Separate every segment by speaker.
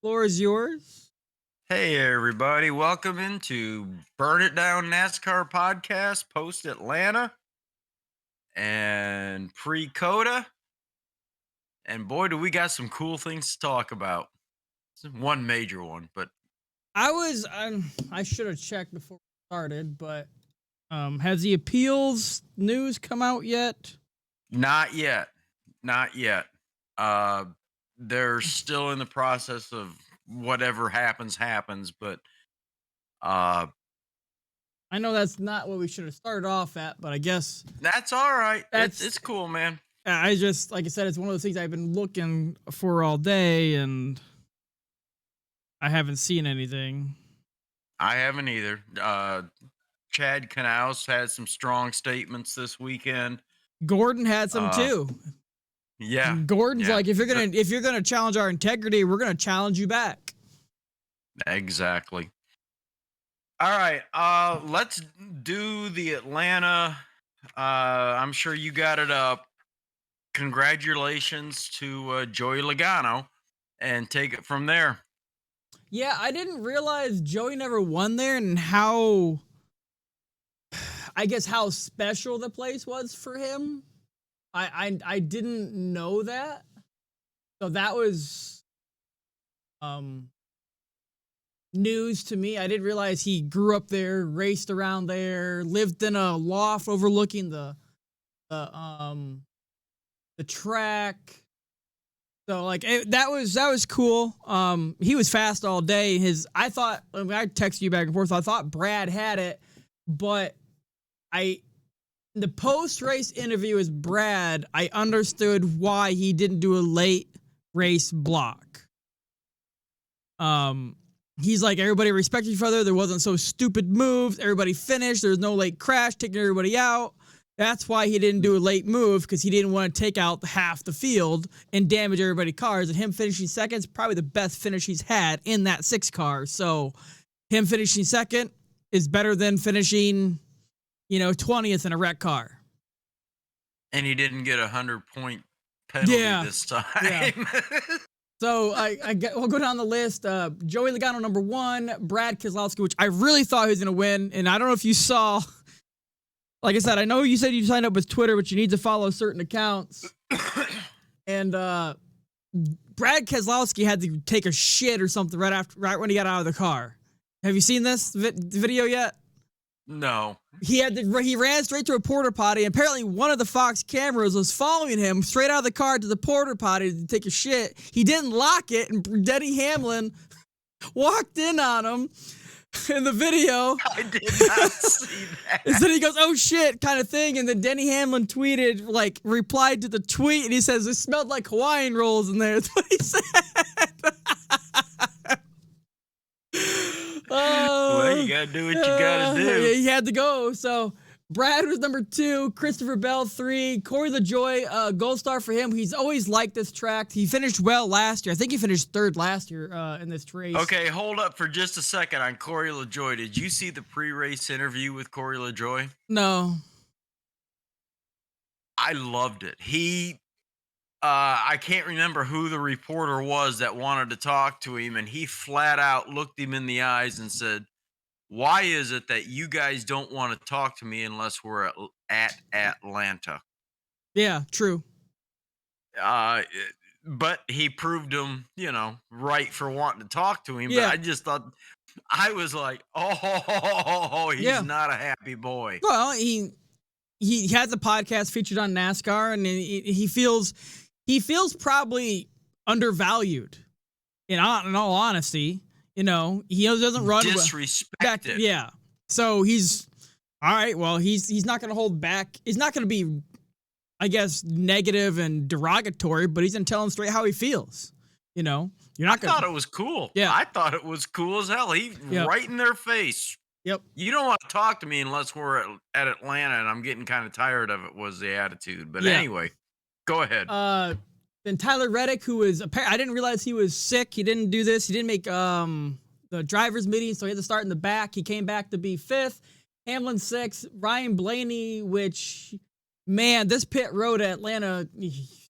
Speaker 1: Floor is yours.
Speaker 2: Hey everybody, welcome into Burn It Down NASCAR podcast post Atlanta and pre Cota. And boy, do we got some cool things to talk about. One major one, but
Speaker 1: I should have checked before we started, but has the appeals news come out yet?
Speaker 2: not yet. Not yet. Uh they're still in the process of whatever happens, but uh
Speaker 1: I know that's not what we should have started off at, but I guess
Speaker 2: that's all right. It's
Speaker 1: that's
Speaker 2: it's cool, man.
Speaker 1: I just like I said, it's one of those things I've been looking for all day and I haven't seen anything.
Speaker 2: I haven't either. Chad Knaus had some strong statements this weekend.
Speaker 1: Gordon had some
Speaker 2: Uh,
Speaker 1: too.
Speaker 2: yeah,
Speaker 1: And Gordon's
Speaker 2: yeah,
Speaker 1: like, if you're gonna challenge our integrity, we're gonna challenge you back.
Speaker 2: exactly. All right, let's do the Atlanta. I'm sure you got it up. Congratulations to Joey Logano, and take it from there.
Speaker 1: Yeah, I didn't realize Joey never won there and how I guess how special the place was for him. I didn't know that. So that was um news to me. I didn't realize he grew up there, raced around there, lived in a loft overlooking the the track. So like that was cool. He was fast all day. I thought I texted you back and forth. I thought Brad had it, but the post race interview with Brad, I understood why he didn't do a late race block. He's like, everybody respected each other. There wasn't so stupid moves. Everybody finished. There was no late crash taking everybody out. That's why he didn't do a late move, because he didn't want to take out half the field and damage everybody's cars. And him finishing second is probably the best finish he's had in that 6 car. So him finishing second is better than finishing 20th in a wreck car.
Speaker 2: And he didn't get 100-point penalty
Speaker 1: Yeah.
Speaker 2: this time.
Speaker 1: Yeah. So we'll go down the list. Joey Logano number 1, Brad Keselowski, which I really thought he was going to win. And I don't know if you saw, like I said, I know you said you signed up with Twitter, but you need to follow certain accounts. And Brad Keselowski had to take a shit or something right when he got out of the car. Have you seen this video yet?
Speaker 2: No.
Speaker 1: He ran straight to a porta potty, and apparently one of the Fox cameras was following him straight out of the car to the porta potty to take a shit. He didn't lock it, and Denny Hamlin walked in on him in the video.
Speaker 2: I did not see that.
Speaker 1: And then he goes, "Oh shit," kind of thing, and then Denny Hamlin replied to the tweet, and he says, "It smelled like Hawaiian rolls in there." That's what he said.
Speaker 2: Well, you gotta do what you gotta do.
Speaker 1: He had to go. So Brad was number 2, Christopher Bell 3, Corey LaJoie, gold star for him. He's always liked this track. He finished well last year. I think he finished 3rd last year in this race.
Speaker 2: Okay, hold up for just a second on Corey LaJoie. Did you see the pre-race interview with Corey LaJoie?
Speaker 1: No.
Speaker 2: I loved it. I can't remember who the reporter was that wanted to talk to him, and he flat out looked him in the eyes and said, "Why is it that you guys don't want to talk to me unless we're at Atlanta?"
Speaker 1: Yeah, true.
Speaker 2: But he proved him, right for wanting to talk to him.
Speaker 1: Yeah.
Speaker 2: But I just thought, I was like, oh, he's not a happy boy.
Speaker 1: Well, he has a podcast featured on NASCAR, and he feels probably undervalued. In all honesty, he doesn't run
Speaker 2: Disrespected.
Speaker 1: Yeah. So he's all right. Well, he's not going to hold back. He's not going to be, I guess, negative and derogatory, but he's going to tell him straight how he feels. You're not going to.
Speaker 2: I thought it was cool.
Speaker 1: Yeah.
Speaker 2: I thought it was cool as hell. Right in their face.
Speaker 1: Yep.
Speaker 2: You don't want to talk to me unless we're at Atlanta, and I'm getting kind of tired of it, was the attitude. But anyway, go ahead.
Speaker 1: Then Tyler Reddick, who was I didn't realize he was sick. He didn't do this. He didn't make the drivers' meeting, so he had to start in the back. He came back to be 5th. Hamlin 6th. Ryan Blaney, which, man, this pit road at Atlanta,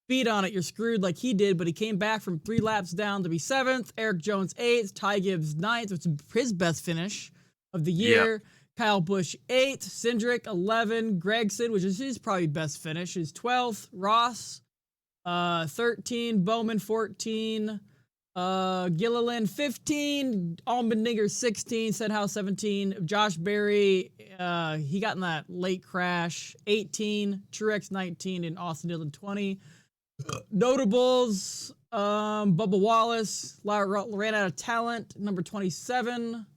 Speaker 1: speed on it, you're screwed like he did, but he came back from 3 laps down to be 7th. Eric Jones 8th, Ty Gibbs 9th, which is his best finish of the
Speaker 2: Yep.
Speaker 1: year. Kyle Busch 8th, Cindric 11, Gregson, which is his probably best finish, is 12th. Ross 13, Bowman 14, Gilliland 15, Allmendinger 16, Sedhouse 17, Josh Berry, he got in that late crash, 18, Truex 19, and Austin Dillon 20. Notables, Bubba Wallace ran out of talent, number 27.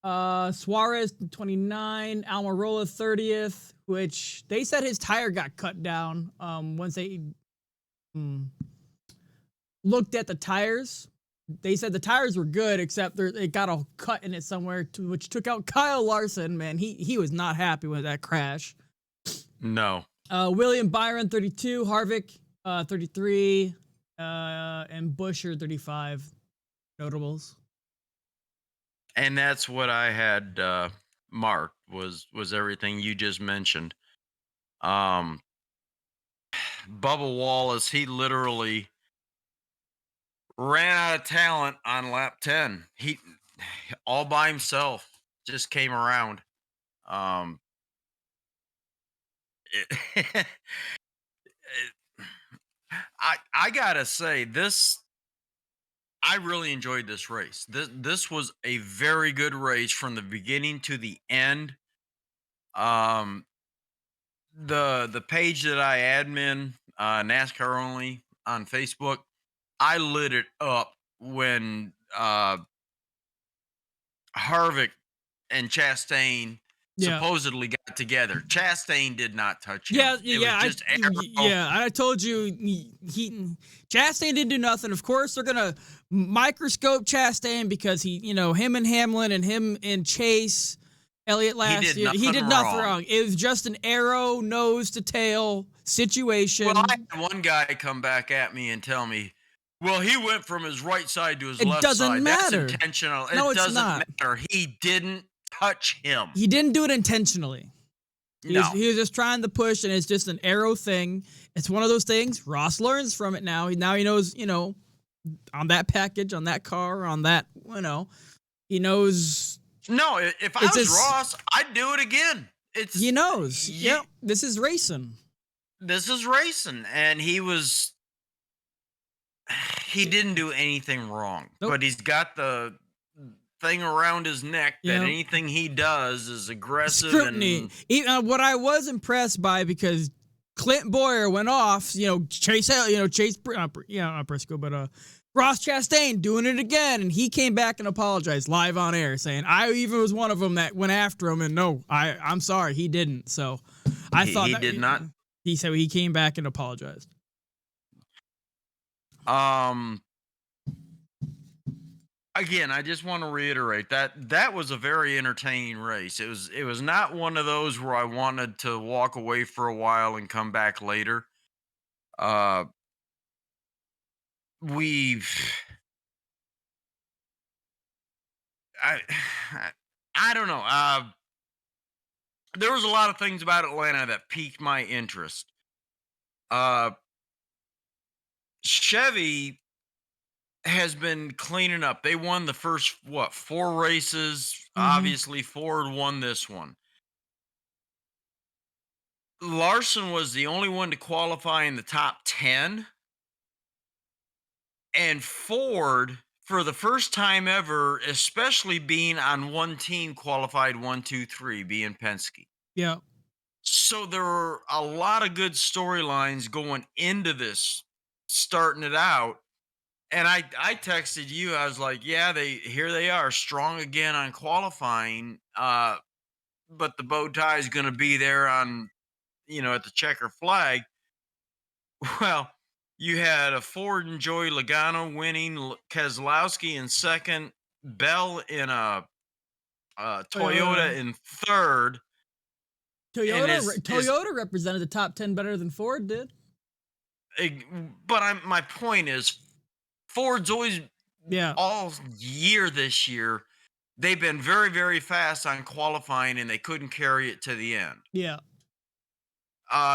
Speaker 1: Suarez 29, Almirola 30th, which they said his tire got cut down once they looked at the tires. They said the tires were good, except it got a cut in it somewhere, which took out Kyle Larson. Man, he was not happy with that crash.
Speaker 2: No.
Speaker 1: William Byron 32, Harvick 33, and Buescher 35. Notables.
Speaker 2: And that's what I had marked was everything you just mentioned. Bubba Wallace, he literally ran out of talent on lap 10. He all by himself just came around. It- I gotta say this. I really enjoyed this race. This was a very good race from the beginning to the end. Um, the page that I admin, NASCAR only on Facebook, I lit it up when Harvick and Chastain supposedly got together. Chastain did not touch him. It was just
Speaker 1: I told you Chastain didn't do nothing. Of course, they're gonna microscope Chastain because him and Hamlin and him and Chase Elliott last year, he did nothing wrong. It was just an arrow nose to tail situation.
Speaker 2: Well, I had one guy come back at me and tell me, well, he went from his right side to his left side.
Speaker 1: It doesn't matter.
Speaker 2: That's intentional.
Speaker 1: No,
Speaker 2: it
Speaker 1: it's
Speaker 2: doesn't
Speaker 1: not.
Speaker 2: matter. He didn't touch him.
Speaker 1: He didn't do it intentionally. He
Speaker 2: No.
Speaker 1: was just trying to push, and it's just an arrow thing. It's one of those things. Ross learns from it now. Now he knows, on that package, on that car, on that, he knows.
Speaker 2: No, if I was Ross, I'd do it again.
Speaker 1: He knows. Yep, this is racing.
Speaker 2: This is racing, and he didn't do anything wrong, but he's got the thing around his neck that anything he does is aggressive.
Speaker 1: Scrutiny. What I was impressed by, because Clint Boyer went off, Chase, not Briscoe, but Ross Chastain doing it again, and he came back and apologized live on air, saying I even was one of them that went after him, and no, I'm sorry, he didn't. So I thought
Speaker 2: he did not.
Speaker 1: He said he came back and apologized.
Speaker 2: Again, I just want to reiterate that was a very entertaining race. It was not one of those where I wanted to walk away for a while and come back later. I don't know. There was a lot of things about Atlanta that piqued my interest. Chevy has been cleaning up. They won the first 4 races. Obviously, Ford won this one. Larson was the only one to qualify in the top 10. And Ford, for the first time ever, especially being on one team, qualified 1, 2, 3, being Penske.
Speaker 1: Yeah.
Speaker 2: So there were a lot of good storylines going into this, starting it out. And I texted you. I was like, yeah, here they are, strong again on qualifying. But the bow tie is going to be there on, at the checker flag. Well, you had a Ford and Joey Logano winning, Keselowski in second, Bell in a Toyota in third.
Speaker 1: Toyota represented the top 10 better than Ford did.
Speaker 2: But my point is, Ford's always, all year this year, they've been very, very fast on qualifying, and they couldn't carry it to the end.
Speaker 1: Yeah.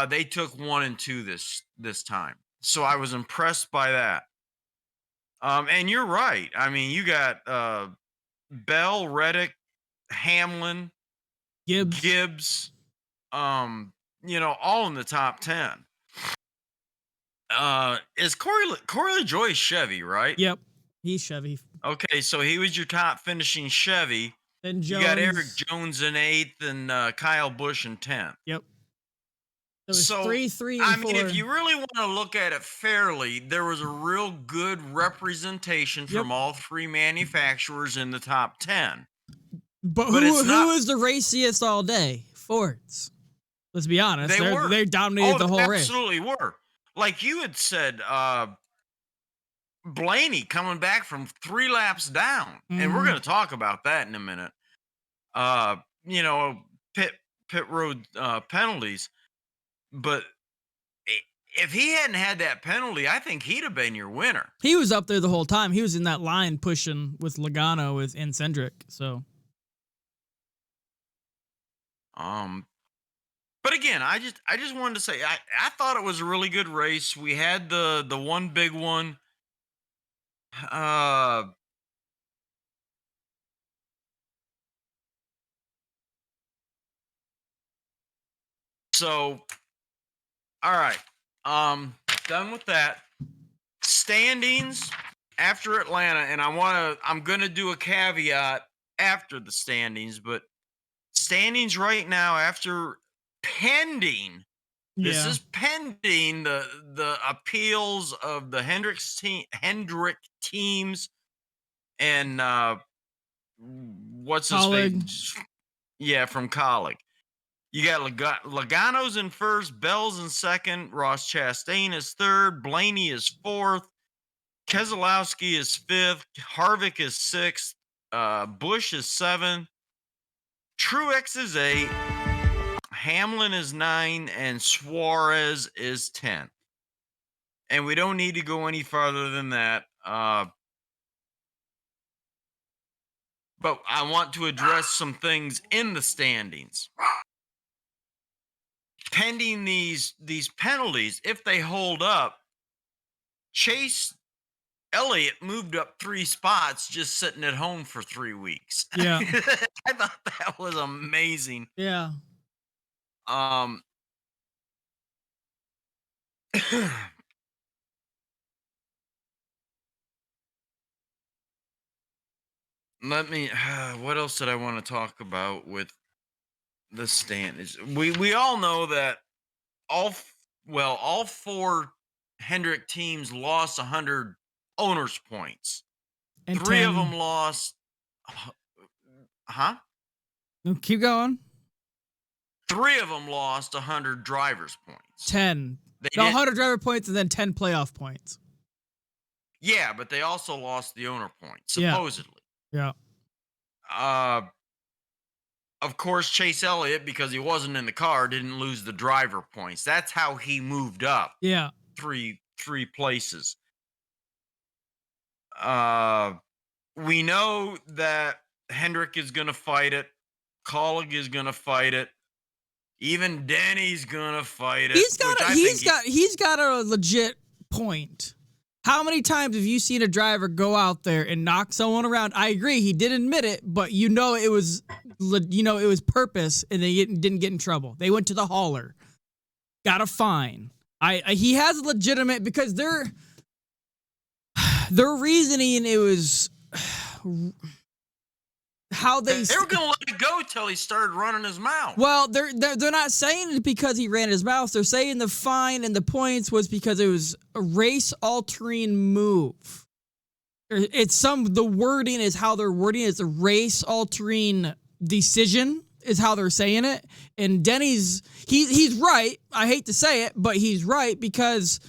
Speaker 2: They took 1 and 2 this time. So I was impressed by that. And you're right. I mean, you got Bell, Reddick, Hamlin,
Speaker 1: Gibbs.
Speaker 2: Gibbs, all in the top 10. Is Corey LaJoy Chevy, right?
Speaker 1: Yep. He's Chevy.
Speaker 2: Okay, so he was your top finishing Chevy.
Speaker 1: Then
Speaker 2: You got Eric
Speaker 1: Jones.
Speaker 2: Jones in 8th and Kyle Busch in 10th.
Speaker 1: Yep. It was
Speaker 2: So
Speaker 1: 3, 3, and
Speaker 2: I
Speaker 1: 4.
Speaker 2: mean, if you really want to look at it fairly, there was a real good representation from all three manufacturers in the top 10.
Speaker 1: But
Speaker 2: But it's
Speaker 1: who
Speaker 2: not-
Speaker 1: was the raciest all day? Fords. Let's be honest. They dominated the whole
Speaker 2: they
Speaker 1: race.
Speaker 2: absolutely were. Like you had said, Blaney coming back from 3 laps down, and we're
Speaker 1: Mhm.
Speaker 2: going to talk about that in a minute. Pit road penalties, but if he hadn't had that penalty, I think he'd have been your winner.
Speaker 1: He was up there the whole time. He was in that line pushing with Logano and Cindric. So,
Speaker 2: but again, I just wanted to say I thought it was a really good race. We had the one big one. So, all right. Done with that. Standings after Atlanta, and I'm gonna do a caveat after the standings, but standings right now after pending. This is pending the appeals of the Hendrick teams and what's his face? Yeah, from Colleague. You got Logano's in first, Bell's in second, Ross Chastain is third, Blaney is fourth, Keselowski is fifth, Harvick is sixth, Busch is seventh, Truex is eight, Hamlin is 9, and Suarez is 10. And we don't need to go any farther than that. But I want to address some things in the standings. Pending these penalties, if they hold up, Chase Elliott moved up 3 spots just sitting at home for 3 weeks.
Speaker 1: Yeah.
Speaker 2: I thought that was amazing.
Speaker 1: Yeah.
Speaker 2: Let me. What else did I want to talk about with the standings? We all know that all 4 Hendrick teams lost 100 owners points.
Speaker 1: And
Speaker 2: 3
Speaker 1: 10.
Speaker 2: of them lost. Huh?
Speaker 1: No, keep going.
Speaker 2: 3 of them lost 100 drivers points.
Speaker 1: 10. 100 driver points and then 10 playoff points.
Speaker 2: Yeah, but they also lost the owner points, supposedly.
Speaker 1: Yeah.
Speaker 2: Of course, Chase Elliott, because he wasn't in the car, didn't lose the driver points. That's how he moved up.
Speaker 1: Yeah.
Speaker 2: Three places. We know that Hendrick is going to fight it. Colleague is going to fight it. Even Denny's going to fight it.
Speaker 1: He's got a legit point. How many times have you seen a driver go out there and knock someone around? I agree, he did admit it, but it was purpose, and they didn't get in trouble. They went to the hauler, got a fine. He has a legitimate, because their reasoning, it was how they
Speaker 2: were going to let it go till he started running his mouth.
Speaker 1: Well, they're not saying it because he ran his mouth. They're saying the fine and the points was because it was a race-altering move. The wording is how they're wording it. It's a race-altering decision is how they're saying it. And Denny's, he's right. I hate to say it, but he's right, because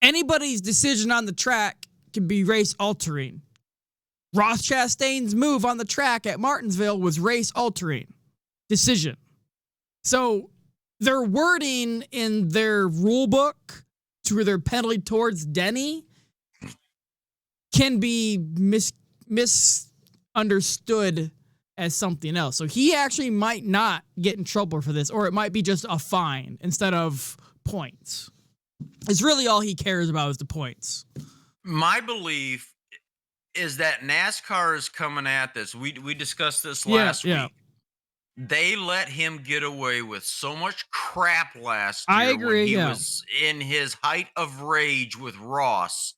Speaker 1: anybody's decision on the track can be race-altering. Ross Chastain's move on the track at Martinsville was race-altering decision. So their wording in their rule book to their penalty towards Denny can be misunderstood as something else. So he actually might not get in trouble for this, or it might be just a fine instead of points. It's really all he cares about is the points.
Speaker 2: My belief is that NASCAR is coming at this. We discussed this
Speaker 1: Yeah,
Speaker 2: last
Speaker 1: yeah.
Speaker 2: week. They let him get away with so much crap last
Speaker 1: I
Speaker 2: year when
Speaker 1: agree,
Speaker 2: he
Speaker 1: yeah.
Speaker 2: was in his height of rage with Ross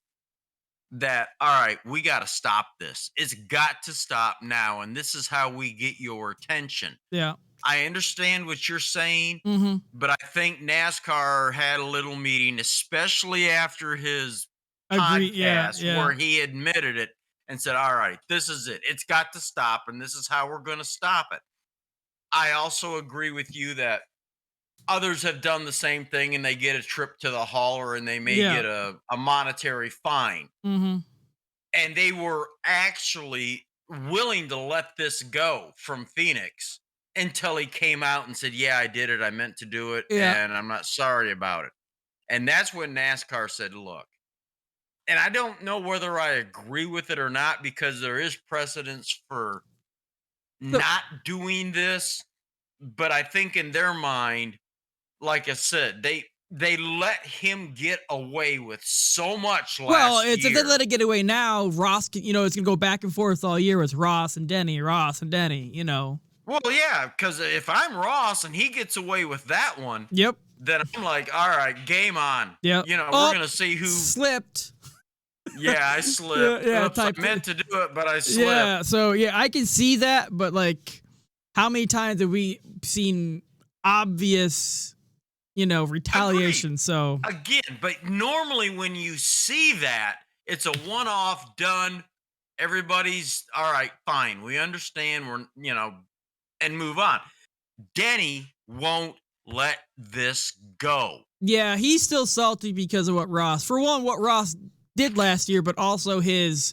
Speaker 2: that, all right, we got to stop this. It's got to stop now. And this is how we get your attention.
Speaker 1: Yeah.
Speaker 2: I understand what you're saying,
Speaker 1: Mm-hmm.
Speaker 2: but I think NASCAR had a little meeting, especially after his
Speaker 1: Agree. Yeah,
Speaker 2: podcast
Speaker 1: yeah.
Speaker 2: where he admitted it and said, all right, this is it. It's got to stop. And this is how we're going to stop it. I also agree with you that others have done the same thing and they get a trip to the hauler and they may
Speaker 1: Yeah.
Speaker 2: get a monetary fine.
Speaker 1: Mm-hmm.
Speaker 2: And they were actually willing to let this go from Phoenix until he came out and said, yeah, I did it. I meant to do it.
Speaker 1: Yeah.
Speaker 2: And I'm not sorry about it. And that's when NASCAR said, look, and I don't know whether I agree with it or not because there is precedence for not doing this. But I think in their mind, like I said, they let him get away with so much
Speaker 1: Well,
Speaker 2: last
Speaker 1: it's if
Speaker 2: year.
Speaker 1: they let it get away now, Ross, it's gonna go back and forth all year with Ross and Denny.
Speaker 2: Well, yeah, because if I'm Ross and he gets away with that one,
Speaker 1: Yep.
Speaker 2: then I'm like, all right, game on.
Speaker 1: Yep.
Speaker 2: We're gonna see who
Speaker 1: slipped.
Speaker 2: Yeah, I slipped.
Speaker 1: Yeah,
Speaker 2: Oops, I
Speaker 1: type
Speaker 2: meant to do it, but I slipped.
Speaker 1: Yeah. So yeah, I can see that, but like, how many times have we seen obvious, retaliation?
Speaker 2: Agreed.
Speaker 1: So
Speaker 2: Again, but normally when you see that, it's a one-off done. Everybody's all right, fine. We understand. And move on. Denny won't let this go.
Speaker 1: yeah, he's still salty because of what Ross did last year, but also his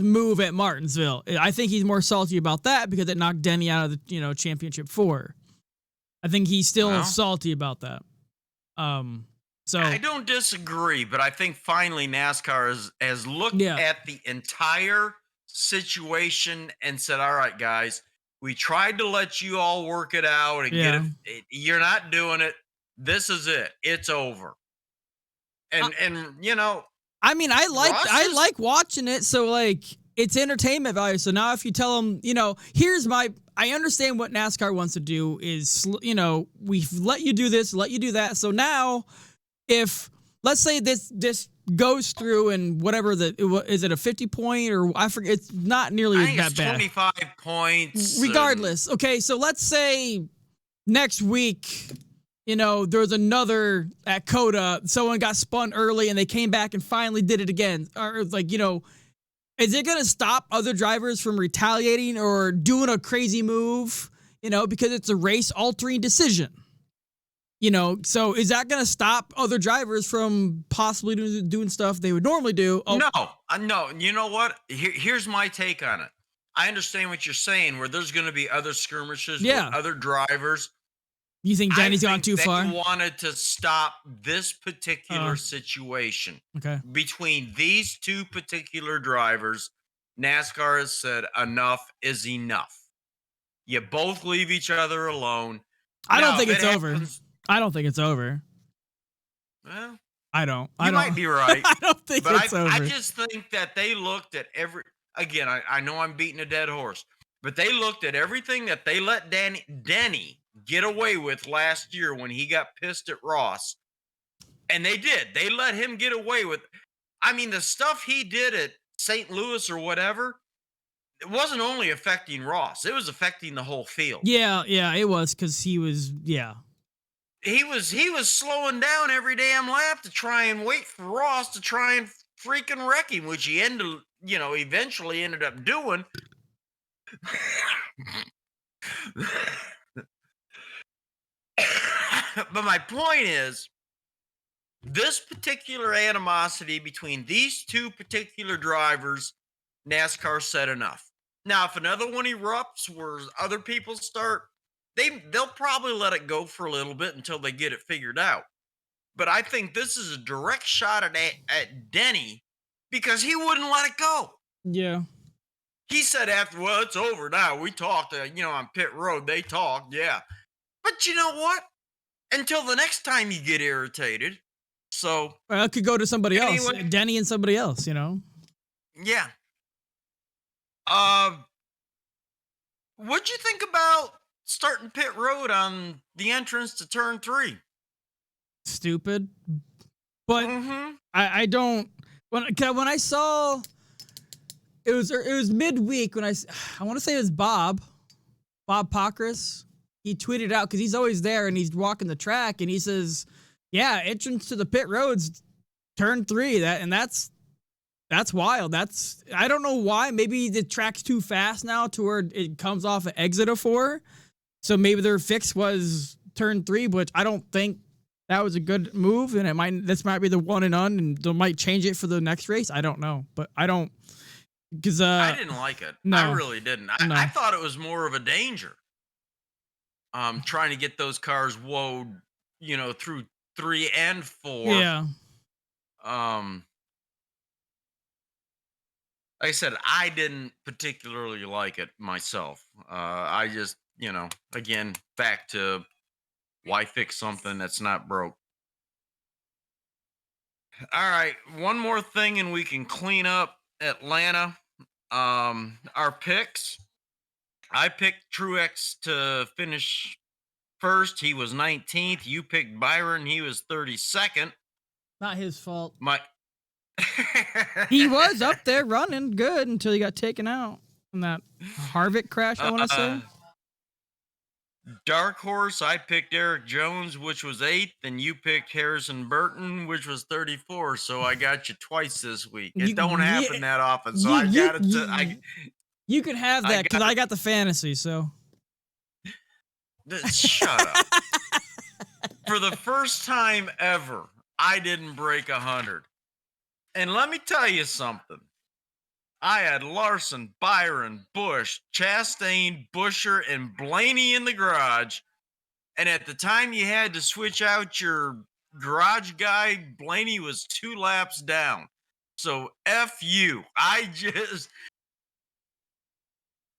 Speaker 1: move at Martinsville. I think he's more salty about that because it knocked Denny out of the championship 4. I think he's still salty about that. So
Speaker 2: I don't disagree, but I think finally NASCAR has looked at the entire situation and said, all right, guys, we tried to let you all work it out and get it. You're not doing it. This is it. It's over. And
Speaker 1: I mean, I like watching it. So like, it's entertainment value. So now if you tell them, I understand what NASCAR wants to do is, we've let you do this, let you do that. So now if, let's say this goes through and whatever is it a 50 point or I forget, it's not nearly
Speaker 2: I think
Speaker 1: that
Speaker 2: it's
Speaker 1: bad.
Speaker 2: 25 points.
Speaker 1: Regardless. Okay. So let's say next week, there's another at Cota, someone got spun early and they came back and finally did it again. Or like, is it going to stop other drivers from retaliating or doing a crazy move, because it's a race altering decision? So is that going to stop other drivers from possibly doing stuff they would normally do? Oh.
Speaker 2: No. You know what? Here's my take on it. I understand what you're saying, where there's going to be other skirmishes with other drivers.
Speaker 1: You think Danny's gone too far?
Speaker 2: They wanted to stop this particular situation.
Speaker 1: Okay.
Speaker 2: Between these two particular drivers, NASCAR has said enough is enough. You both leave each other alone.
Speaker 1: I don't think it's over. I don't think it's over.
Speaker 2: Well,
Speaker 1: I don't.
Speaker 2: You might be right.
Speaker 1: I don't think it's over.
Speaker 2: I just think that they looked at again, I know I'm beating a dead horse, but they looked at everything that they let Denny get away with last year when he got pissed at Ross. And they did. They let him get away with, the stuff he did at St. Louis or whatever, it wasn't only affecting Ross. It was affecting the whole field.
Speaker 1: Yeah, it was because he was,
Speaker 2: He was slowing down every damn lap to try and wait for Ross to try and freaking wreck him, which he eventually ended up doing. But my point is, this particular animosity between these two particular drivers, NASCAR said enough. Now, if another one erupts where other people start, they'll probably let it go for a little bit until they get it figured out. But I think this is a direct shot at Denny because he wouldn't let it go.
Speaker 1: Yeah.
Speaker 2: He said well, it's over now. We talked, on pit road. They talked, yeah. But you know what? Until the next time you get irritated, So
Speaker 1: Well, it could go to somebody else,
Speaker 2: anyway,
Speaker 1: Denny and somebody else, you know?
Speaker 2: yeah. Uh, what'd you think about starting pit road on the entrance to turn 3?
Speaker 1: Stupid. But
Speaker 2: Mm-hmm.
Speaker 1: I don't, when I saw, it was midweek when I want to say it was Bob Pockris. He tweeted out, because he's always there and he's walking the track, and he says, yeah, entrance to the pit road's turn 3. That's wild. I don't know why. Maybe the track's too fast now to where it comes off an exit of 4. So maybe their fix was turn 3, which I don't think that was a good move. And this might be the one and done, and they might change it for the next race. I don't know, but I don't, because
Speaker 2: I didn't like it.
Speaker 1: No,
Speaker 2: I really didn't.
Speaker 1: No.
Speaker 2: I thought it was more of a danger. Trying to get those cars woed, through 3 and 4.
Speaker 1: Yeah.
Speaker 2: Like I said, I didn't particularly like it myself. I just, again, back to why fix something that's not broke. All right, one more thing, and we can clean up Atlanta. Our picks. I picked Truex to finish first. He was 19th. You picked Byron. He was 32nd.
Speaker 1: Not his fault.
Speaker 2: He
Speaker 1: was up there running good until he got taken out from that Harvick crash, I want to say.
Speaker 2: Dark horse, I picked Eric Jones, which was 8th, and you picked Harrison Burton, which was 34. So I got you twice this week. It don't happen that often, so I got it.
Speaker 1: You can have that because I got the fantasy. So
Speaker 2: shut up. For the first time ever, I didn't break 100. And let me tell you something. I had Larson, Byron, Bush, Chastain, Busher, and Blaney in the garage. And at the time you had to switch out your garage guy, Blaney was 2 laps down. So F you. I just...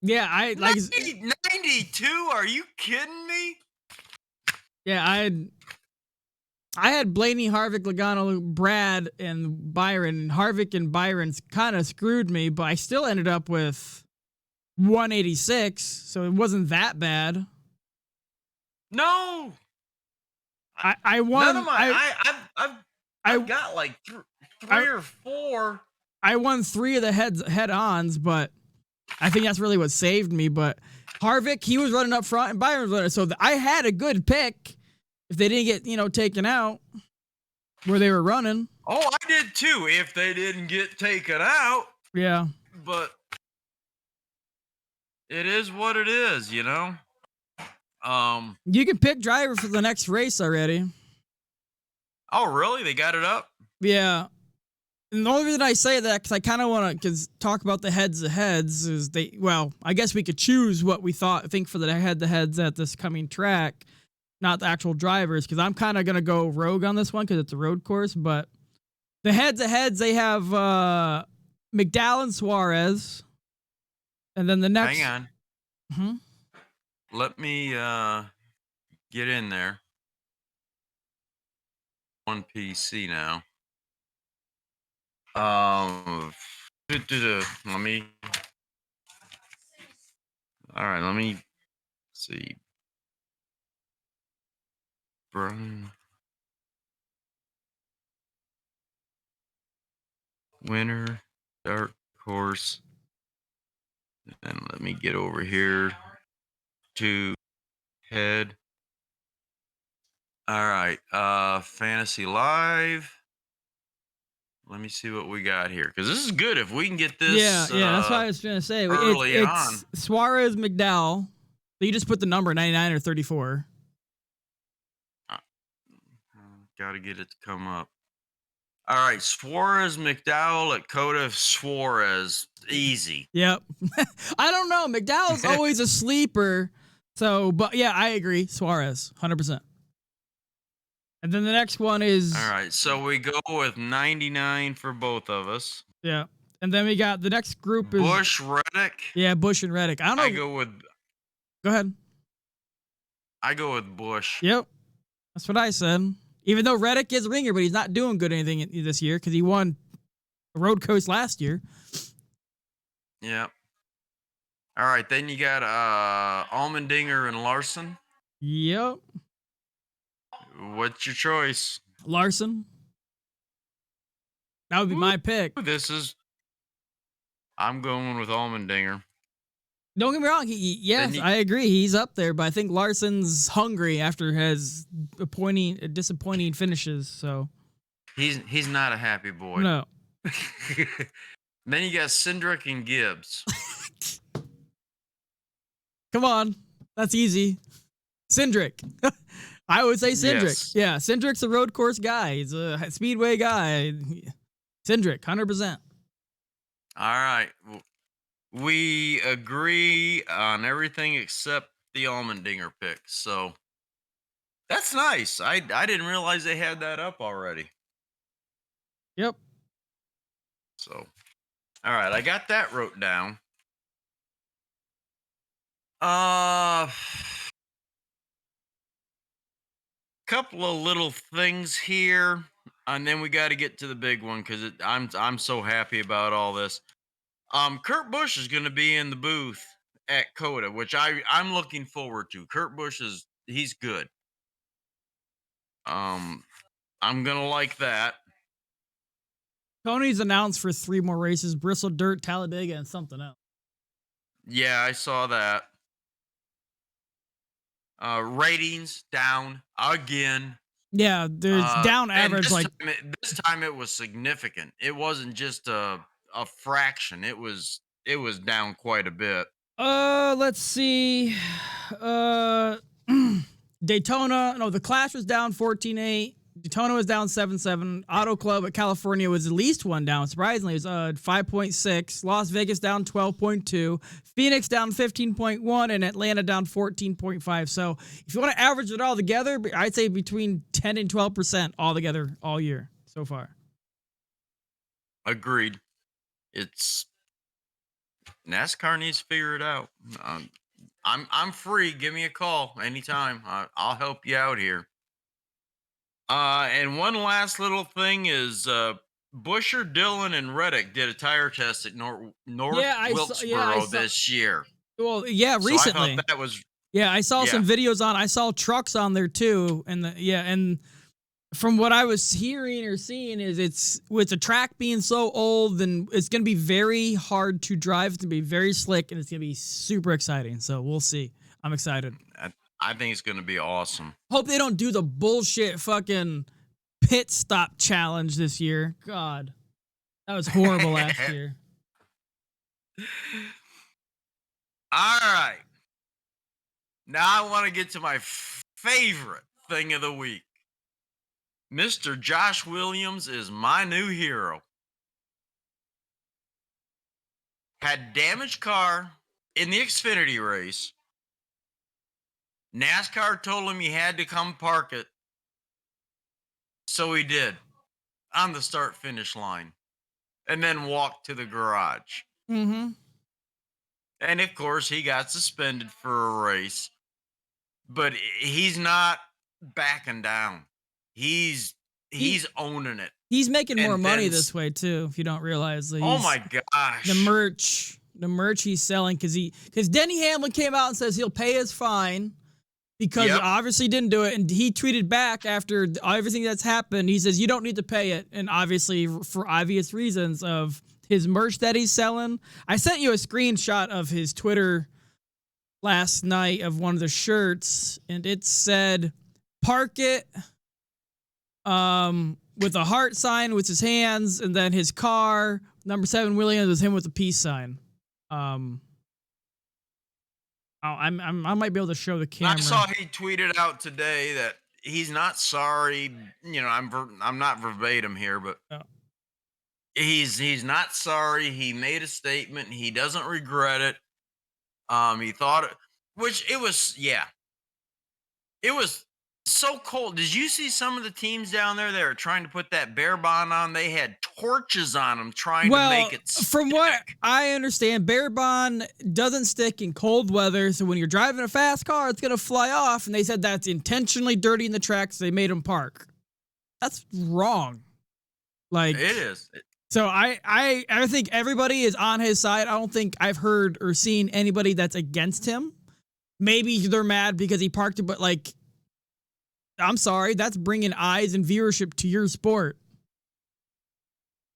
Speaker 1: Yeah,
Speaker 2: 92? Are you kidding me?
Speaker 1: Yeah, I had Blaney, Harvick, Logano, Brad, and Byron. Harvick and Byron's kind of screwed me, but I still ended up with 186, so it wasn't that bad.
Speaker 2: No,
Speaker 1: I won.
Speaker 2: None of my, I've got like 3 or 4.
Speaker 1: I won 3 of the head-ons, but I think that's really what saved me. But Harvick, he was running up front, and Byron was running, so I had a good pick. If they didn't get, taken out where they were running.
Speaker 2: Oh, I did too, if they didn't get taken out.
Speaker 1: Yeah.
Speaker 2: But it is what it is, You
Speaker 1: can pick driver for the next race already.
Speaker 2: Oh, really? They got it up?
Speaker 1: Yeah. And the only reason I say that, because I kind of want to talk about the heads-to-heads, is I guess we could choose what we think for the head-to-heads at this coming track. Not the actual drivers, because I'm kind of going to go rogue on this one because it's a road course. But the heads-to-heads, they have McDowell and Suarez. And then the next...
Speaker 2: Hang on.
Speaker 1: Mm-hmm.
Speaker 2: Let me get in there. On PC now. Let me... All right, let me see. Brian. Winner, dark horse. And let me get over here to head. All right, Fantasy Live. Let me see what we got here, because this is good if we can get this.
Speaker 1: Yeah, that's what I was going to say.
Speaker 2: Early on.
Speaker 1: Suarez, McDowell. So you just put the number 99 or 34.
Speaker 2: Got to get it to come up. All right, Suarez, McDowell at Cota, Suarez. Easy.
Speaker 1: Yep. I don't know. McDowell's always a sleeper. So, but yeah, I agree. Suarez, 100%. And then the next one is...
Speaker 2: All right, so we go with 99 for both of us.
Speaker 1: Yeah. And then we got the next group is...
Speaker 2: Bush, Reddick.
Speaker 1: Yeah, Bush and Reddick. I don't know. Go ahead.
Speaker 2: I go with Bush.
Speaker 1: Yep. That's what I said. Even though Reddick is ringer, but he's not doing good anything this year because he won the road coast last year.
Speaker 2: Yeah. All right, then you got Allmendinger and Larson.
Speaker 1: Yep.
Speaker 2: What's your choice?
Speaker 1: Larson. That would be my pick.
Speaker 2: I'm going with Allmendinger.
Speaker 1: Don't get me wrong. Yes, I agree. He's up there, but I think Larson's hungry after his disappointing finishes. So
Speaker 2: he's not a happy boy.
Speaker 1: No.
Speaker 2: Then you got Cindric and Gibbs.
Speaker 1: Come on, that's easy. Cindric. I would say Cindric.
Speaker 2: Yes.
Speaker 1: Yeah, Cindric's a road course guy. He's a speedway guy. Cindric, 100%.
Speaker 2: All right. We agree on everything except the Allmendinger pick. So that's nice. I didn't realize they had that up already.
Speaker 1: Yep.
Speaker 2: So, all right. I got that wrote down. Couple of little things here, and then we got to get to the big one because I'm so happy about all this. Kurt Busch is going to be in the booth at Cota, which I'm looking forward to. Kurt Busch he's good. I'm gonna like that.
Speaker 1: Tony's announced for 3 more races: Bristol Dirt, Talladega, and something else.
Speaker 2: Yeah, I saw that. Ratings down again.
Speaker 1: Yeah, there's down average.
Speaker 2: This time it was significant. It wasn't just a fraction. It was down quite a bit.
Speaker 1: Let's see. Daytona. No, the Clash was down 14.8. Daytona was down 7.7. Auto Club at California was at least one down. Surprisingly, it was 5.6. Las Vegas down 12.2. Phoenix down 15.1, and Atlanta down 14.5. So if you want to average it all together, I'd say between 10 and 12% all together all year so far.
Speaker 2: Agreed. NASCAR needs to figure it out. I'm free. Give me a call anytime. I'll help you out here. And one last little thing is Busher, Dillon, and Reddick did a tire test at North Wilkesboro this year.
Speaker 1: Well, yeah, recently.
Speaker 2: So I thought that was.
Speaker 1: Yeah, I saw some videos on. I saw trucks on there too, and from what I was hearing or seeing is it's with the track being so old, then it's going to be very hard to drive. It's going to be very slick, and it's going to be super exciting. So we'll see. I'm excited.
Speaker 2: I think it's going to be awesome.
Speaker 1: Hope they don't do the bullshit fucking pit stop challenge this year. God, that was horrible last year.
Speaker 2: All right. Now I want to get to my favorite thing of the week. Mr. Josh Williams is my new hero. Had damaged car in the Xfinity race. NASCAR told him he had to come park it. So he did on the start-finish line and then walked to the garage.
Speaker 1: Mm-hmm.
Speaker 2: And, of course, he got suspended for a race. But he's not backing down. He's owning it.
Speaker 1: He's making more money this way, too, if you don't realize.
Speaker 2: Oh, my gosh.
Speaker 1: The merch he's selling, because Denny Hamlin came out and says he'll pay his fine. Because he obviously didn't do it, and he tweeted back after everything that's happened. He says, you don't need to pay it, and obviously for obvious reasons of his merch that he's selling. I sent you a screenshot of his Twitter last night of one of the shirts, and it said, park it, with a heart sign with his hands, and then his car, number 7 Williams, was him with a peace sign. I might be able to show the camera.
Speaker 2: I saw he tweeted out today that he's not sorry. You know, I'm not verbatim here, but he's not sorry. He made a statement. He doesn't regret it. He thought it, which it was so cold. Did you see some of the teams down there that are trying to put that bear bond on? They had torches on them trying to make it stick.
Speaker 1: From what I understand, bear bond doesn't stick in cold weather. So when you're driving a fast car, it's going to fly off. And they said that's intentionally dirtying the track, so they made them park. that's wrong. Like,
Speaker 2: It is.
Speaker 1: so I think everybody is on his side. I don't think I've heard or seen anybody that's against him. Maybe they're mad because he parked it, but like, I'm sorry, that's bringing eyes and viewership to your sport.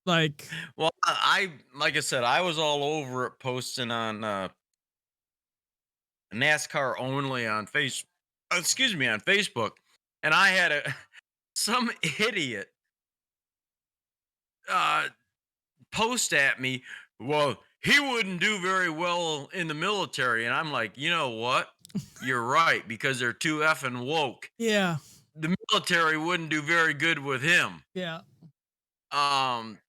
Speaker 1: Like,
Speaker 2: Well, like I said, I was all over it posting on NASCAR only on on Facebook, and I had some idiot uh post at me, well, he wouldn't do very well in the military. And I'm like, you know what? You're right, because they're too effing woke.
Speaker 1: yeah,
Speaker 2: The military wouldn't do very good with him.
Speaker 1: yeah.
Speaker 2: Um,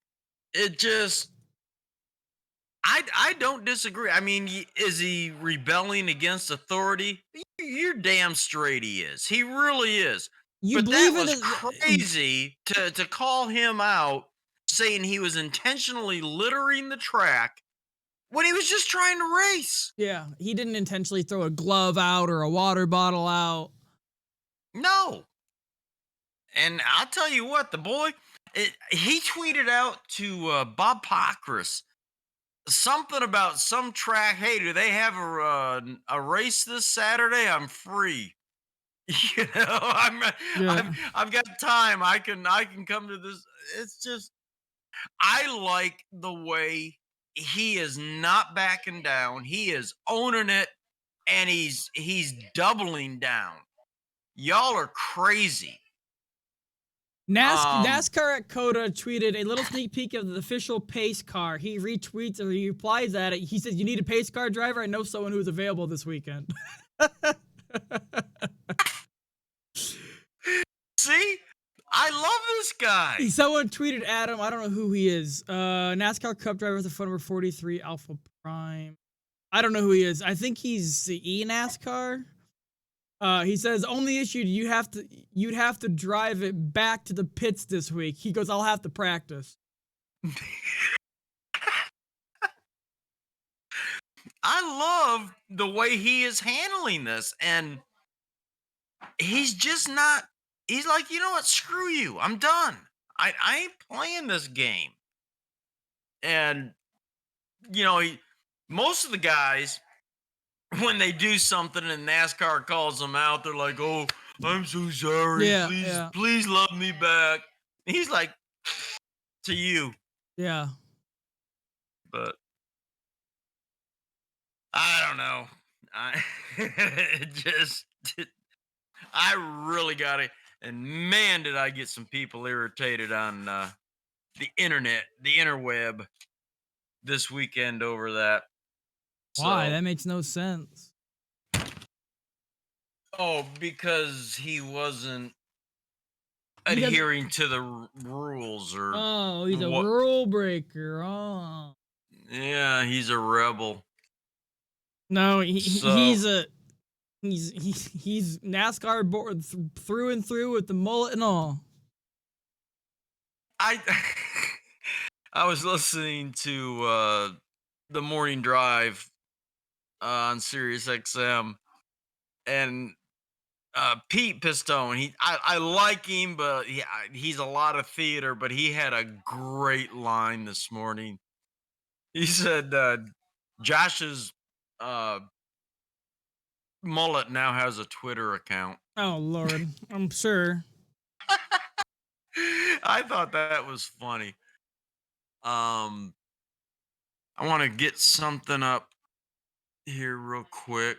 Speaker 2: it just, I don't disagree. I mean, is he rebelling against authority? You're damn straight he is. He really is.
Speaker 1: You
Speaker 2: But that
Speaker 1: believe in
Speaker 2: was
Speaker 1: it?
Speaker 2: crazy to call him out saying he was intentionally littering the track when he was just trying to race.
Speaker 1: Yeah, he didn't intentionally throw a glove out or a water bottle out.
Speaker 2: No. And I'll tell you what, the boy, he tweeted out to Bob Pockris something about some track. Hey, do they have a race this Saturday? I'm free. You know,
Speaker 1: Yeah.
Speaker 2: I've got time. I can come to this. It's just, I like the way he is not backing down. He is owning it, and he's doubling down. Y'all are crazy.
Speaker 1: NASCAR at Cota tweeted a little sneak peek of the official pace car. He retweets or he replies at it. He says, "You need a pace car driver? I know someone who's available this weekend."
Speaker 2: See, I love this guy.
Speaker 1: Someone tweeted at him. I don't know who he is. NASCAR Cup driver with the phone number 43 Alpha Prime. I don't know who he is. I think he's the NASCAR. He says only issue you'd have to drive it back to the pits this week. He goes, I'll have to practice.
Speaker 2: I love the way he is handling this, and he's just not. He's like, you know what? Screw you. I'm done. I ain't playing this game. And you know, most of the guys, when they do something and NASCAR calls them out, they're like, "Oh, I'm so sorry.
Speaker 1: Yeah,
Speaker 2: Please love me back." He's like, "To you."
Speaker 1: yeah.
Speaker 2: But I don't know. I just, I really got it. And man, did I get some people irritated on the internet, the interweb this weekend over that.
Speaker 1: Why?
Speaker 2: So,
Speaker 1: That makes no sense.
Speaker 2: oh, because he wasn't
Speaker 1: He doesn't-
Speaker 2: adhering to the rules, or
Speaker 1: Oh, he's a
Speaker 2: what?
Speaker 1: rule breaker. Oh.
Speaker 2: Yeah, he's a rebel.
Speaker 1: No,
Speaker 2: So
Speaker 1: he's NASCAR board through and through with the mullet and all.
Speaker 2: I I was listening to the morning drive on Sirius XM, and Pete Pistone. I like him, but he's a lot of theater. But he had a great line this morning. He said Josh's mullet now has a Twitter account.
Speaker 1: Oh Lord, I'm sure.
Speaker 2: I thought that was funny. I want to get something up here real quick.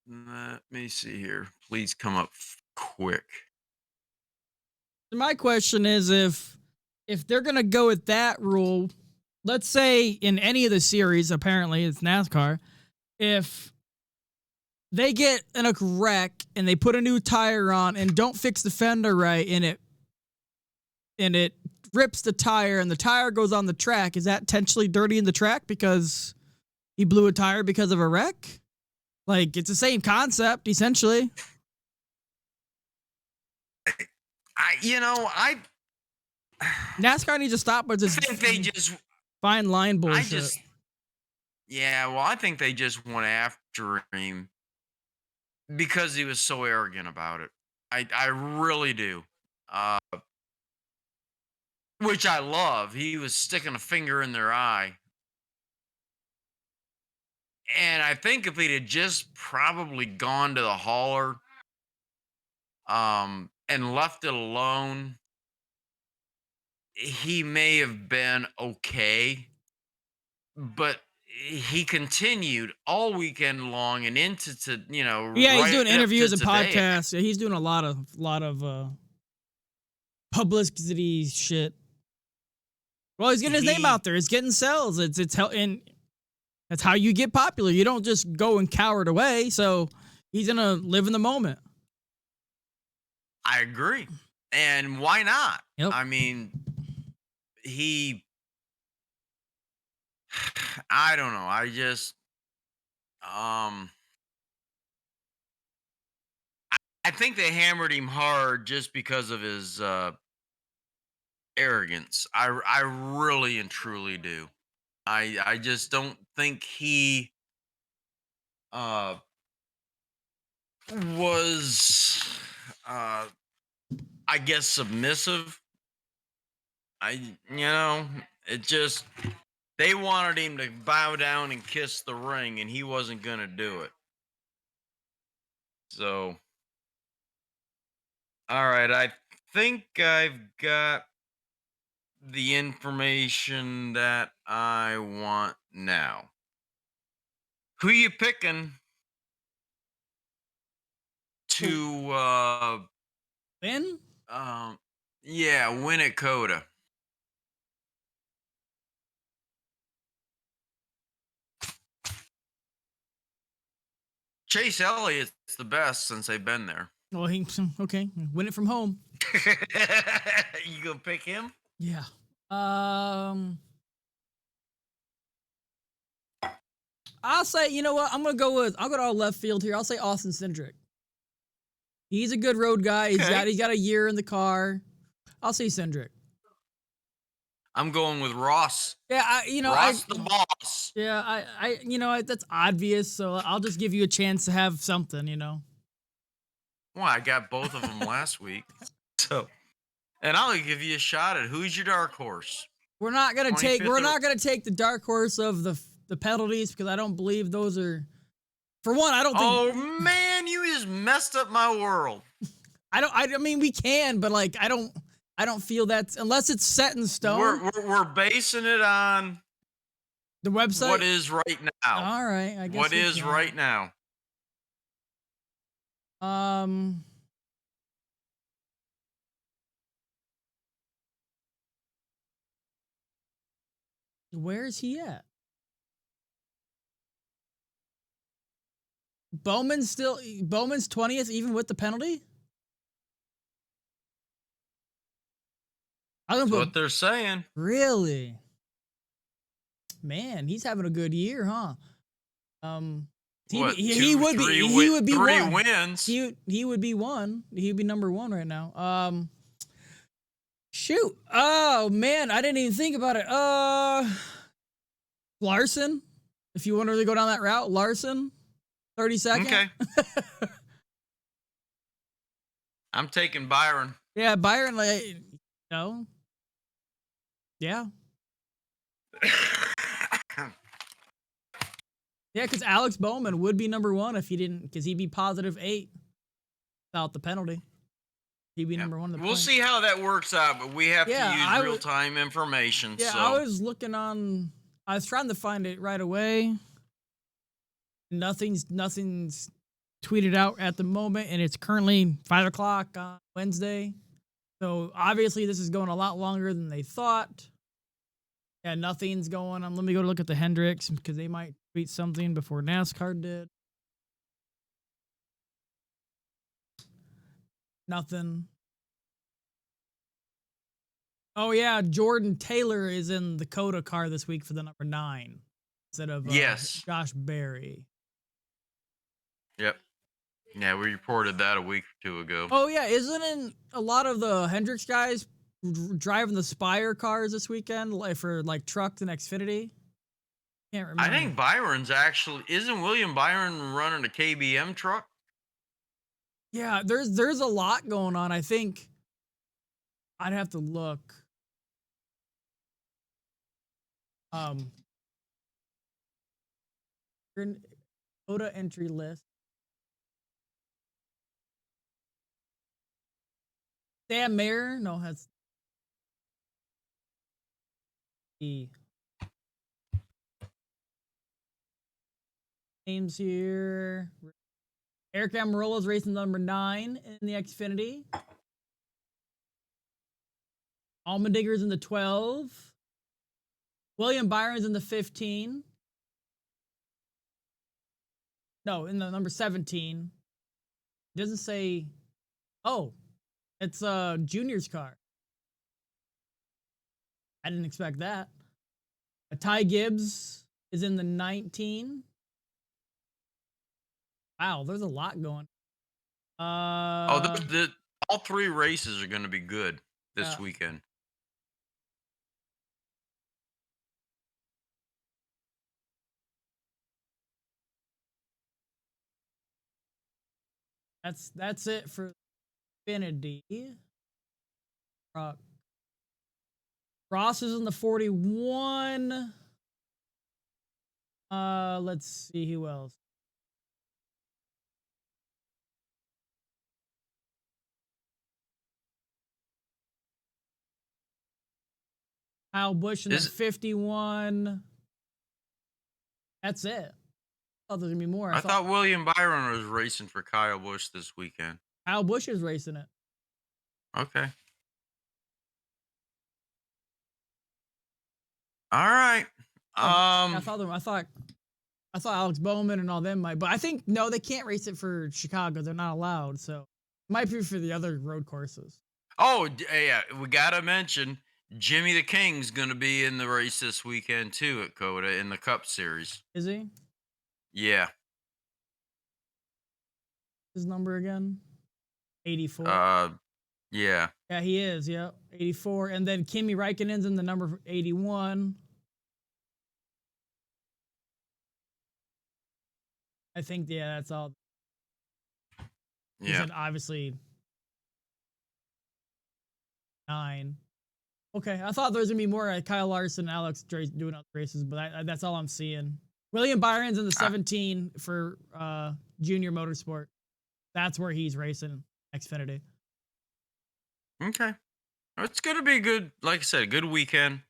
Speaker 2: Let me see here. Please come up quick.
Speaker 1: My question is if they're gonna go with that rule, let's say in any of the series, apparently it's NASCAR, if they get in a wreck and they put a new tire on and don't fix the fender right and it rips the tire and the tire goes on the track, is that intentionally dirtying the track because he blew a tire because of a wreck? Like, it's the same concept, essentially.
Speaker 2: I
Speaker 1: NASCAR needs to stop with this
Speaker 2: think they just
Speaker 1: fine line bullshit.
Speaker 2: Yeah, well, I think they just went after him because he was so arrogant about it. I really do. Uh, which I love. He was sticking a finger in their eye. And I think if he'd have just probably gone to the hauler, and left it alone, he may have been okay. But he continued all weekend long and into
Speaker 1: Yeah, he's
Speaker 2: right
Speaker 1: doing
Speaker 2: up to
Speaker 1: interviews and
Speaker 2: today.
Speaker 1: podcasts. Yeah, he's doing a lot of publicity shit. Well, he's getting his name
Speaker 2: He
Speaker 1: out there. It's getting sales. And that's how you get popular. You don't just go and cower it away. So he's gonna live in the moment.
Speaker 2: I agree. And why not?
Speaker 1: Yep.
Speaker 2: I mean, he I don't know. Um I think they hammered him hard just because of his arrogance. I really and truly do. I just don't think he uh was uh I guess submissive. It just they wanted him to bow down and kiss the ring and he wasn't going to do it. So, all right, I think I've got the information that I want now. Who you picking to
Speaker 1: Ben?
Speaker 2: um yeah, win at Cota? Chase Elliott's the best since they've been there.
Speaker 1: Well, he okay. Win it from home.
Speaker 2: You gonna pick him?
Speaker 1: Yeah. Um. I'll say, you know what? I'll go to all left field here. I'll say Austin Cindric. He's a good road guy.
Speaker 2: Okay.
Speaker 1: He's got a year in the car. I'll say Cindric.
Speaker 2: I'm going with Ross.
Speaker 1: Yeah,
Speaker 2: Ross the boss.
Speaker 1: Yeah, that's obvious. So I'll just give you a chance to have something.
Speaker 2: Well, I got both of them last week. So, and I'll give you a shot at who's your dark horse.
Speaker 1: We're not gonna take
Speaker 2: 25th
Speaker 1: the dark horse of the penalties because I don't believe those are. For one, I don't think.
Speaker 2: Oh man, you just messed up my world.
Speaker 1: I mean, we can, but like, I don't feel that's unless it's set in stone.
Speaker 2: We're basing it on
Speaker 1: The website.
Speaker 2: what is right now.
Speaker 1: All right, I guess
Speaker 2: What
Speaker 1: we
Speaker 2: is
Speaker 1: can.
Speaker 2: right now?
Speaker 1: Where's he at? Bowman's 20th even with the penalty? I don't
Speaker 2: That's
Speaker 1: put
Speaker 2: what they're saying.
Speaker 1: really. Man, he's having a good year, huh? He would be
Speaker 2: three
Speaker 1: one.
Speaker 2: wins.
Speaker 1: He would be one. He'd be number one right now. Shoot. Oh man, I didn't even think about it. Larson. If you want to really go down that route, Larson. 32nd.
Speaker 2: Okay. I'm taking Byron.
Speaker 1: Yeah, Byron. Yeah. Yeah, because Alex Bowman would be number one if he didn't, because he'd be +8 without the penalty. He'd be number one.
Speaker 2: We'll see how that works out, but we have to use real
Speaker 1: would-
Speaker 2: time information.
Speaker 1: Yeah,
Speaker 2: so.
Speaker 1: I was trying to find it right away. Nothing's tweeted out at the moment, and it's currently 5:00 on Wednesday. So obviously this is going a lot longer than they thought. Yeah, nothing's going on. Let me go look at the Hendricks because they might tweet something before NASCAR did. Nothing. Oh yeah, Jordan Taylor is in the Cota car this week for the number 9 instead of Josh Berry.
Speaker 2: Yep. Yeah, we reported that a week or two ago.
Speaker 1: Oh yeah, isn't a lot of the Hendricks guys driving the Spire cars this weekend for like trucks and Xfinity? Can't
Speaker 2: I
Speaker 1: remember.
Speaker 2: think Byron's actually isn't William Byron running a KBM truck?
Speaker 1: Yeah, there's a lot going on. I think I'd have to look. Um, Cota entry list. Sam Mayer? No, that's the names here. Eric Amarolo's racing number 9 in the Xfinity. Allmendigger's in the 12. William Byron's in the 15. No, in the number 17. It doesn't say. Oh, it's Junior's car. I didn't expect that. Ty Gibbs is in the 19. Wow, there's a lot going.
Speaker 2: Oh, all 3 races are going to be good this
Speaker 1: Yeah.
Speaker 2: weekend.
Speaker 1: That's it for Xfinity. Ross is in the 41. Let's see who else. Kyle Busch in the 51. That's it. Oh, there's gonna be more.
Speaker 2: I thought William Byron was racing for Kyle Busch this weekend.
Speaker 1: Kyle Busch is racing it.
Speaker 2: Okay. All right.
Speaker 1: I thought Alex Bowman and all them might, but I think no, they can't race it for Chicago. They're not allowed. So it might be for the other road courses.
Speaker 2: Oh, yeah, we got to mention Jimmy the King's going to be in the race this weekend too at Cota in the Cup Series.
Speaker 1: Is he?
Speaker 2: Yeah.
Speaker 1: His number again? 84.
Speaker 2: Yeah.
Speaker 1: Yeah, he is. Yeah, 84. And then Kimi Räikkönen's in the number 81. I think, yeah, that's all.
Speaker 2: Yeah.
Speaker 1: Obviously 9. Okay, I thought there was gonna be more Kyle Larson, Alex doing other races, but that's all I'm seeing. William Byron's in the 17 for Junior Motorsport. That's where he's racing Xfinity.
Speaker 2: Okay. It's going to be good. Like I said, a good weekend.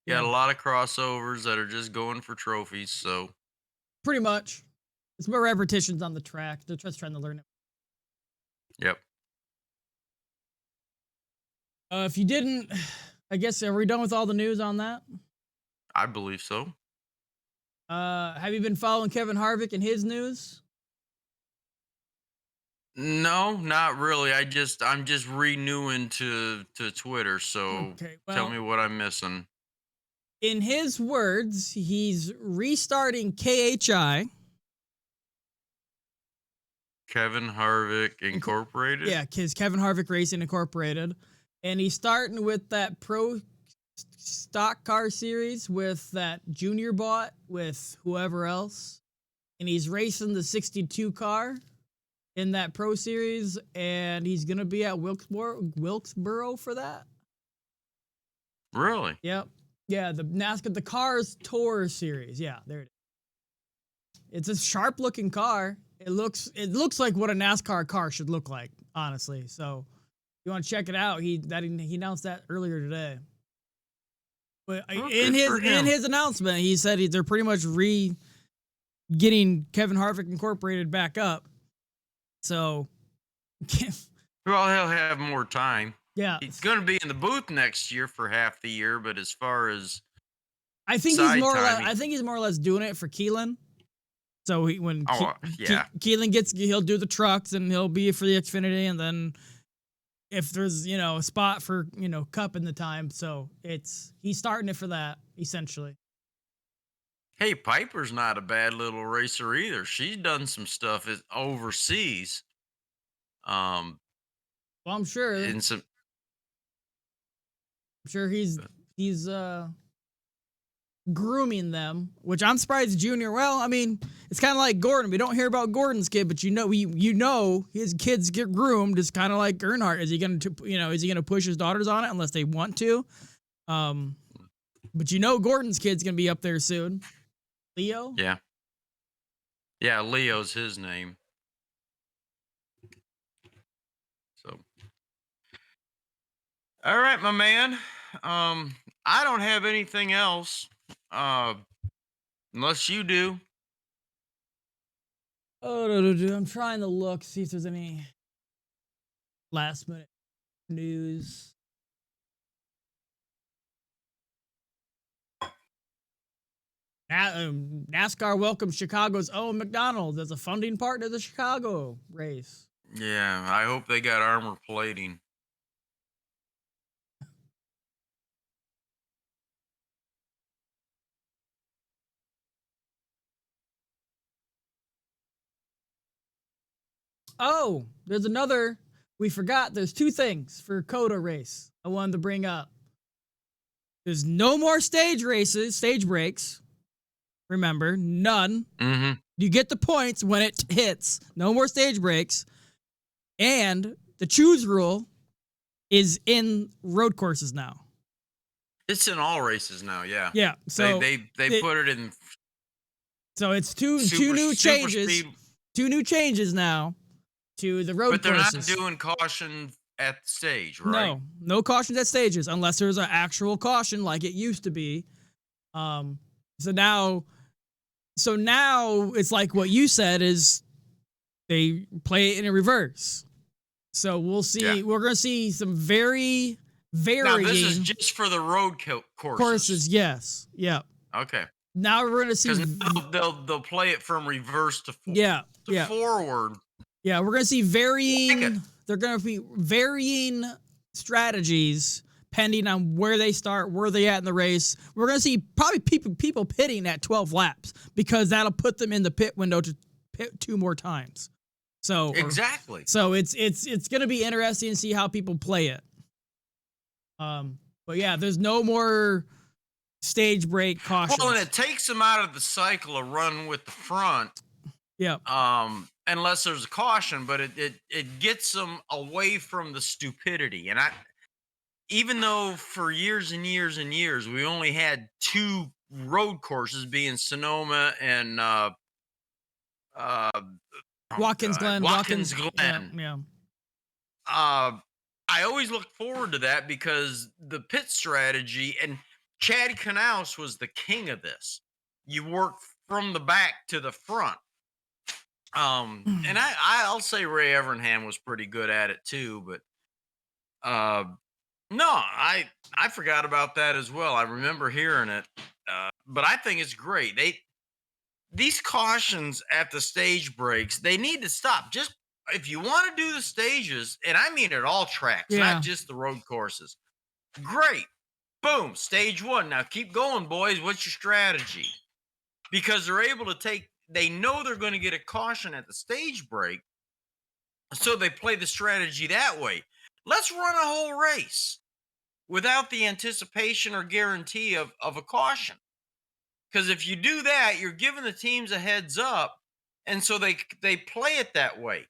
Speaker 2: You got a lot of crossovers that are just going for trophies. So
Speaker 1: pretty much, it's more repetitions on the track. They're just trying to learn it.
Speaker 2: Yep.
Speaker 1: If you didn't, I guess are we done with all the news on that?
Speaker 2: I believe so.
Speaker 1: Have you been following Kevin Harvick and his news?
Speaker 2: No, not really. I'm just renewing to Twitter. So tell me what I'm missing.
Speaker 1: In his words, he's restarting KHI.
Speaker 2: Kevin Harvick Incorporated?
Speaker 1: Yeah, because Kevin Harvick Racing Incorporated. And he's starting with that pro stock car series with that junior bought with whoever else. And he's racing the 62 car in that pro series. And he's going to be at Wilkesboro for that.
Speaker 2: Really?
Speaker 1: Yep. Yeah, the NASCAR, the Cars Tour series. Yeah, there it is. It's a sharp looking car. It looks like what a NASCAR car should look like, honestly. So if you want to check it out, he announced that earlier today. But in his announcement, he said they're pretty much getting Kevin Harvick Incorporated back up. So
Speaker 2: well, he'll have more time.
Speaker 1: Yeah,
Speaker 2: he's going to be in the booth next year for half the year, but as far as
Speaker 1: I think he's more or less doing it for Keelan. So Keelan he'll do the trucks and he'll be for the Xfinity, and then if there's a spot for Cup in the time, so he's starting it for that essentially.
Speaker 2: Hey, Piper's not a bad little racer either. She's done some stuff overseas.
Speaker 1: Well, I'm sure. I'm sure he's grooming them, which I'm surprised Junior. Well, I mean, it's kind of like Gordon. We don't hear about Gordon's kid, but you know his kids get groomed. It's kind of like Earnhardt. Is he going to push his daughters on it unless they want to? But Gordon's kid's going to be up there soon. Leo?
Speaker 2: Yeah. Yeah, Leo's his name. So, all right, my man. I don't have anything else. Unless you do.
Speaker 1: I'm trying to look, see if there's any last minute news. NASCAR welcomes Chicago's own McDonald's as a funding partner of the Chicago race.
Speaker 2: Yeah, I hope they got armor plating.
Speaker 1: Oh, there's another. We forgot. There's two things for Cota race I wanted to bring up. There's no more stage breaks. Remember, none.
Speaker 2: Mm-hmm.
Speaker 1: You get the points when it hits. No more stage breaks. And the choose rule is in road courses now.
Speaker 2: It's in all races now, yeah.
Speaker 1: Yeah. So
Speaker 2: they put it in.
Speaker 1: So it's two new changes. Two new changes now to the road courses.
Speaker 2: But they're not doing caution at the stage, right?
Speaker 1: No cautions at stages unless there's an actual caution like it used to be. So now it's like what you said is they play it in reverse. So we'll see. Yeah. We're going to see some very varying.
Speaker 2: Now this is just for the road courses.
Speaker 1: Yes. Yeah.
Speaker 2: Okay.
Speaker 1: Now we're going to see.
Speaker 2: They'll play it from reverse to forward.
Speaker 1: Yeah, we're going to see varying. They're going to be varying strategies depending on where they start, where they at in the race. We're going to see probably people pitting at 12 laps because that'll put them in the pit window to pit 2 more times. So
Speaker 2: exactly.
Speaker 1: So it's going to be interesting to see how people play it. But yeah, there's no more stage break caution.
Speaker 2: Well, and it takes them out of the cycle of run with the front.
Speaker 1: Yeah.
Speaker 2: Unless there's a caution, but it gets them away from the stupidity. And even though for years and years and years we only had 2 road courses, being Sonoma and
Speaker 1: Watkins Glen. Yeah.
Speaker 2: I always looked forward to that because the pit strategy, and Chad Knaus was the king of this. You work from the back to the front. And I'll say Ray Evernham was pretty good at it too, but no, I forgot about that as well. I remember hearing it, but I think it's great. These cautions at the stage breaks, they need to stop. Just if you want to do the stages, and I mean at all tracks, not just the road courses. Great. Boom, stage 1. Now keep going, boys. What's your strategy? Because they're able to they know they're going to get a caution at the stage break, so they play the strategy that way. Let's run a whole race without the anticipation or guarantee of a caution. Because if you do that, you're giving the teams a heads up, and so they play it that way.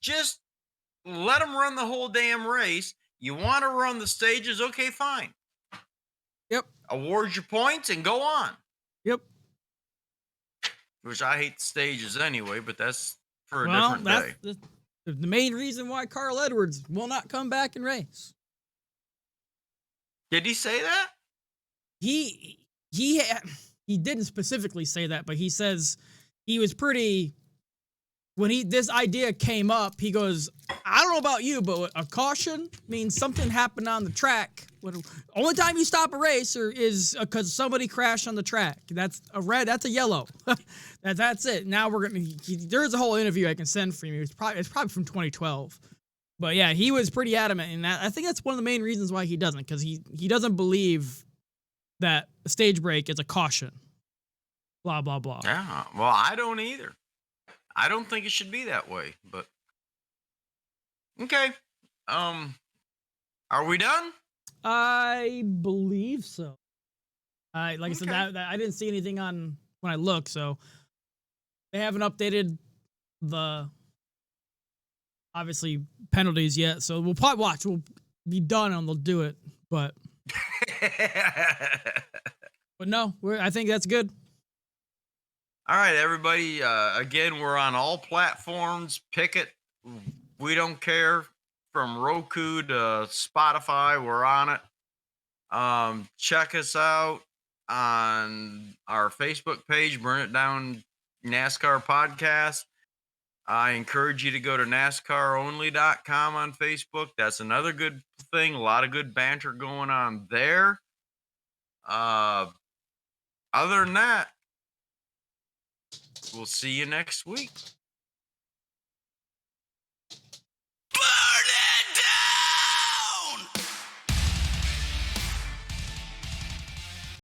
Speaker 2: Just let them run the whole damn race. You want to run the stages? Okay, fine.
Speaker 1: Yep.
Speaker 2: Award your points and go on.
Speaker 1: Yep.
Speaker 2: Which I hate the stages anyway, but that's for a different day.
Speaker 1: That's the main reason why Carl Edwards will not come back and race.
Speaker 2: Did he say that?
Speaker 1: He didn't specifically say that, but he says he was pretty. When this idea came up, he goes, I don't know about you, but a caution means something happened on the track. Only time you stop a race is because somebody crashed on the track. That's a red. That's a yellow. That's it. Now there's a whole interview I can send for you. It's probably from 2012. But yeah, he was pretty adamant, and I think that's one of the main reasons why he doesn't, because he doesn't believe that a stage break is a caution. Blah blah blah.
Speaker 2: Yeah. Well, I don't either. I don't think it should be that way, but okay. Are we done?
Speaker 1: I believe so. Like I said,
Speaker 2: Okay.
Speaker 1: that I didn't see anything on when I looked, so they haven't updated the obviously penalties yet. So we'll probably watch. We'll be done and they'll do it. But no, I think that's good.
Speaker 2: All right, everybody. Again, we're on all platforms. Pick it. We don't care. From Roku to Spotify, we're on it. Check us out on our Facebook page, Burn It Down NASCAR Podcast. I encourage you to go to NASCARonly.com on Facebook. That's another good thing. A lot of good banter going on there. Other than that, we'll see you next week.